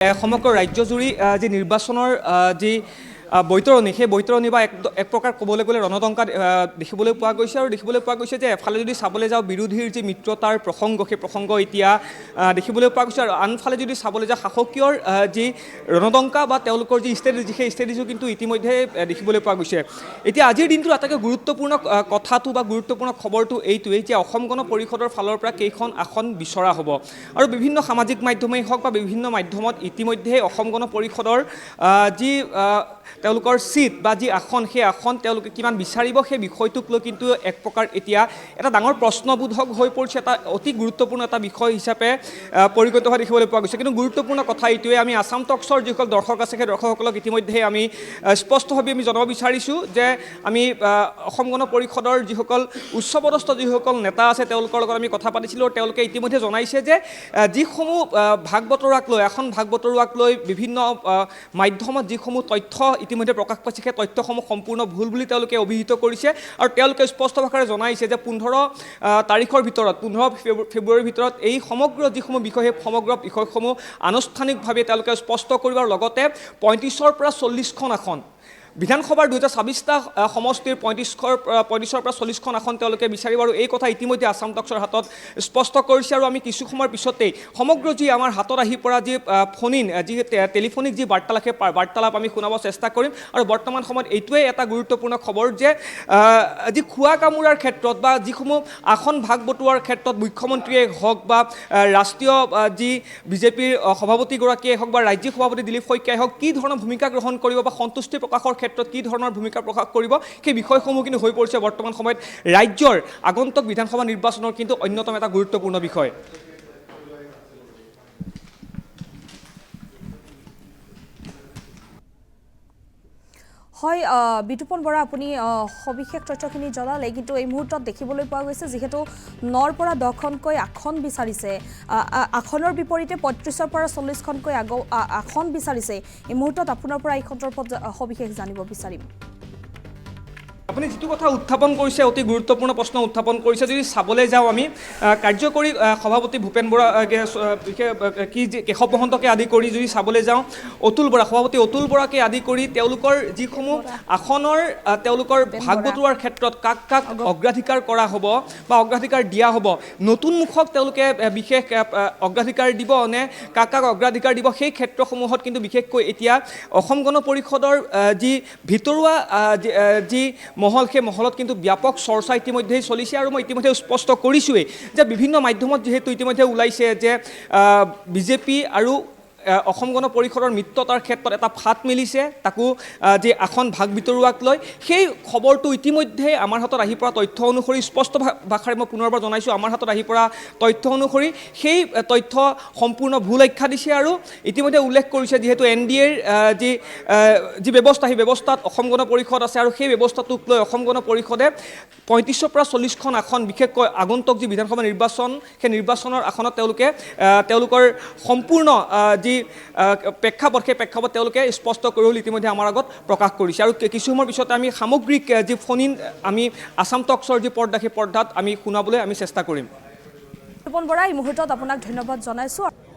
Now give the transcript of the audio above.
সমগ্ৰ ৰাজ্যজুৰি যি নিৰ্বাচনৰ যি বৈতৰণি সেই বৈতৰণি বা এক প্ৰকাৰ ক'বলৈ গ'লে ৰণদংকা দেখিবলৈ পোৱা গৈছে আৰু দেখিবলৈ পোৱা গৈছে যে এফালে যদি চাবলৈ যাওঁ বিৰোধীৰ যি মিত্ৰতাৰ প্ৰসংগ সেই প্ৰসংগ এতিয়া দেখিবলৈ পোৱা গৈছে আৰু আনফালে যদি চাবলৈ যাওঁ শাসকীয়ৰ যি ৰণদংকা বা তেওঁলোকৰ যি ষ্ট্ৰেটেজি সেই ষ্ট্ৰেটেজিও কিন্তু ইতিমধ্যে দেখিবলৈ পোৱা গৈছে। এতিয়া আজিৰ দিনটোৰ আটাইতকৈ গুৰুত্বপূৰ্ণ কথাটো বা গুৰুত্বপূৰ্ণ খবৰটো এইটোৱেই যে অসম গণ পৰিষদৰ ফালৰ পৰা কেইখন আসন বিচৰা হ'ব আৰু বিভিন্ন সামাজিক মাধ্যমেই হওক বা বিভিন্ন মাধ্যমত ইতিমধ্যে অসম গণ পৰিষদৰ যি তেওঁলোকৰ সিট বা যি আসন সেই আসন তেওঁলোকে কিমান বিচাৰিব সেই বিষয়টোক লৈ কিন্তু এক প্ৰকাৰ এতিয়া এটা ডাঙৰ প্ৰশ্নবোধক হৈ পৰিছে, এটা অতি গুৰুত্বপূৰ্ণ এটা বিষয় হিচাপে পৰিগণিত হোৱা দেখিবলৈ পোৱা গৈছে। কিন্তু গুৰুত্বপূৰ্ণ কথা এইটোৱে, আমি আসাম টকছৰ যিসকল দৰ্শক আছে সেই দৰ্শকসকলক ইতিমধ্যে আমি স্পষ্টভাৱে আমি জনাব বিচাৰিছোঁ যে আমি অসম গণ পৰিষদৰ যিসকল উচ্চপদস্থ যিসকল নেতা আছে তেওঁলোকৰ লগত আমি কথা পাতিছিলোঁ আৰু তেওঁলোকে ইতিমধ্যে জনাইছে যে যিসমূহ ভাগ বতৰাক লৈ আসন ভাগ বতৰুৱাক লৈ বিভিন্ন মাধ্যমত যিসমূহ তথ্য ইতিমধ্যে প্ৰকাশ পাইছে সেই তথ্যসমূহ সম্পূৰ্ণ ভুল বুলি তেওঁলোকে অভিহিত কৰিছে আৰু তেওঁলোকে স্পষ্ট ভাষাৰে জনাইছে যে 15 তাৰিখৰ ভিতৰত 15 ফেব্ৰুৱাৰীৰ ভিতৰত এই সমগ্ৰ যিসমূহ বিষয় সেই সমগ্ৰ বিষয়সমূহ আনুষ্ঠানিকভাৱে তেওঁলোকে স্পষ্ট কৰিব আৰু লগতে 35ৰ পৰা 40খন আসন বিধানসভাৰ 2026টা সমষ্টিৰ 35ৰ পৰা 40খন আসন তেওঁলোকে বিচাৰিব আৰু এই কথা ইতিমধ্যে আসাম টকছৰ হাতত স্পষ্ট কৰিছে। আৰু আমি কিছু সময়ৰ পিছতেই সমগ্ৰ যি আমাৰ হাতত আহি পৰা যি ফোন ইন যি টেলিফোনিক যি বাৰ্তালাপ আমি শুনাব চেষ্টা কৰিম আৰু বৰ্তমান সময়ত এইটোৱেই এটা গুৰুত্বপূৰ্ণ খবৰ যে যি খোৱা কামোৰাৰ ক্ষেত্ৰত বা যিসমূহ আসন ভাগ বটোৱাৰ ক্ষেত্ৰত মুখ্যমন্ত্ৰীয়ে হওক বা ৰাষ্ট্ৰীয় যি বিজেপিৰ সভাপতিগৰাকীয়ে হওক বা ৰাজ্যিক সভাপতি দিলীপ শইকীয়াই হওক কি ধৰণৰ ভূমিকা গ্ৰহণ কৰিব বা সন্তুষ্টি প্ৰকাশৰ ক্ষেত্ৰত কি ধৰণৰ ভূমিকা প্ৰকাশ কৰিব সেই বিষয়সমূহ কিন্তু হৈ পৰিছে বৰ্তমান সময়ত ৰাজ্যৰ আগন্তুক বিধানসভা নিৰ্বাচনৰ কিন্তু অন্যতম এটা গুৰুত্বপূৰ্ণ বিষয়। হয় বিতুপন বৰা, আপুনি সবিশেষ তথ্যখিনি জনালে, কিন্তু এই মুহূৰ্তত দেখিবলৈ পোৱা গৈছে যিহেতু 9ৰ পৰা 10খনকৈ আসন বিচাৰিছে, আসনৰ বিপৰীতে 35ৰ পৰা 40খনকৈ আসন বিচাৰিছে। এই মুহূৰ্তত আপোনাৰ পৰা এই সন্দৰ্ভত সবিশেষ জানিব বিচাৰিম। আপুনি যিটো কথা উত্থাপন কৰিছে অতি গুৰুত্বপূৰ্ণ প্ৰশ্ন উত্থাপন কৰিছে। যদি চাবলৈ যাওঁ আমি কাৰ্যকৰী সভাপতি ভূপেন বৰা কেশৱ মহন্তকে আদি কৰি যদি চাবলৈ যাওঁ অতুল বৰা সভাপতি অতুল বৰাকে আদি কৰি তেওঁলোকৰ যিসমূহ আসনৰ তেওঁলোকৰ ভাগ বটোৱাৰ ক্ষেত্ৰত কাক কাক অগ্ৰাধিকাৰ কৰা হ'ব বা অগ্ৰাধিকাৰ দিয়া হ'ব, নতুন মুখক তেওঁলোকে বিশেষ অগ্ৰাধিকাৰ দিব নে কাক কাক অগ্ৰাধিকাৰ দিব, সেই ক্ষেত্ৰসমূহত কিন্তু বিশেষকৈ এতিয়া অসম গণ পৰিষদৰ যি ভিতৰুৱা যি মহল সেই মহলত কিন্তু ব্যাপক চৰ্চা ইতিমধ্যেই চলিছে আৰু মই ইতিমধ্যে স্পষ্ট কৰিছোঁৱেই যে বিভিন্ন মাধ্যমত যিহেতু ইতিমধ্যে ওলাইছে যে বিজেপি আৰু অসম গণ পৰিষদৰ মিত্ৰতাৰ ক্ষেত্ৰত এটা ফাট মিলিছে, তাকো যি আসন ভাগ বিতৰুৱাক লৈ সেই খবৰটো ইতিমধ্যে আমাৰ হাতত আহি পৰা তথ্য অনুসৰি স্পষ্ট ভাষাৰে মই পুনৰবাৰ জনাইছোঁ, আমাৰ হাতত আহি পৰা তথ্য অনুসৰি সেই তথ্য সম্পূৰ্ণ ভুল আখ্যা দিছে আৰু ইতিমধ্যে উল্লেখ কৰিছে যিহেতু NDAৰ যি ব্যৱস্থা সেই ব্যৱস্থাত অসম গণ পৰিষদ আছে আৰু সেই ব্যৱস্থাটোক লৈ অসম গণ পৰিষদে 35ৰ পৰা 40খন আসন বিশেষকৈ আগন্তুক যি বিধানসভা নিৰ্বাচন সেই নিৰ্বাচনৰ আসনত তেওঁলোকৰ সম্পূৰ্ণ যি প্ৰেক্ষাপট সেই প্ৰেক্ষাপট তেওঁলোকে স্পষ্ট কৰি ইতিমধ্যে আমাৰ আগত প্ৰকাশ কৰিছে। আৰু কিছু সময়ৰ পিছতে আমি সামগ্ৰিক যি ফোন ইন আমি আসাম টকছৰ যি পৰ্দা সেই পৰ্দাত আমি শুনাবলৈ আমি চেষ্টা কৰিম। বিতুপন বৰা, এই মুহূৰ্তত আপোনাক ধন্যবাদ জনাইছোঁ।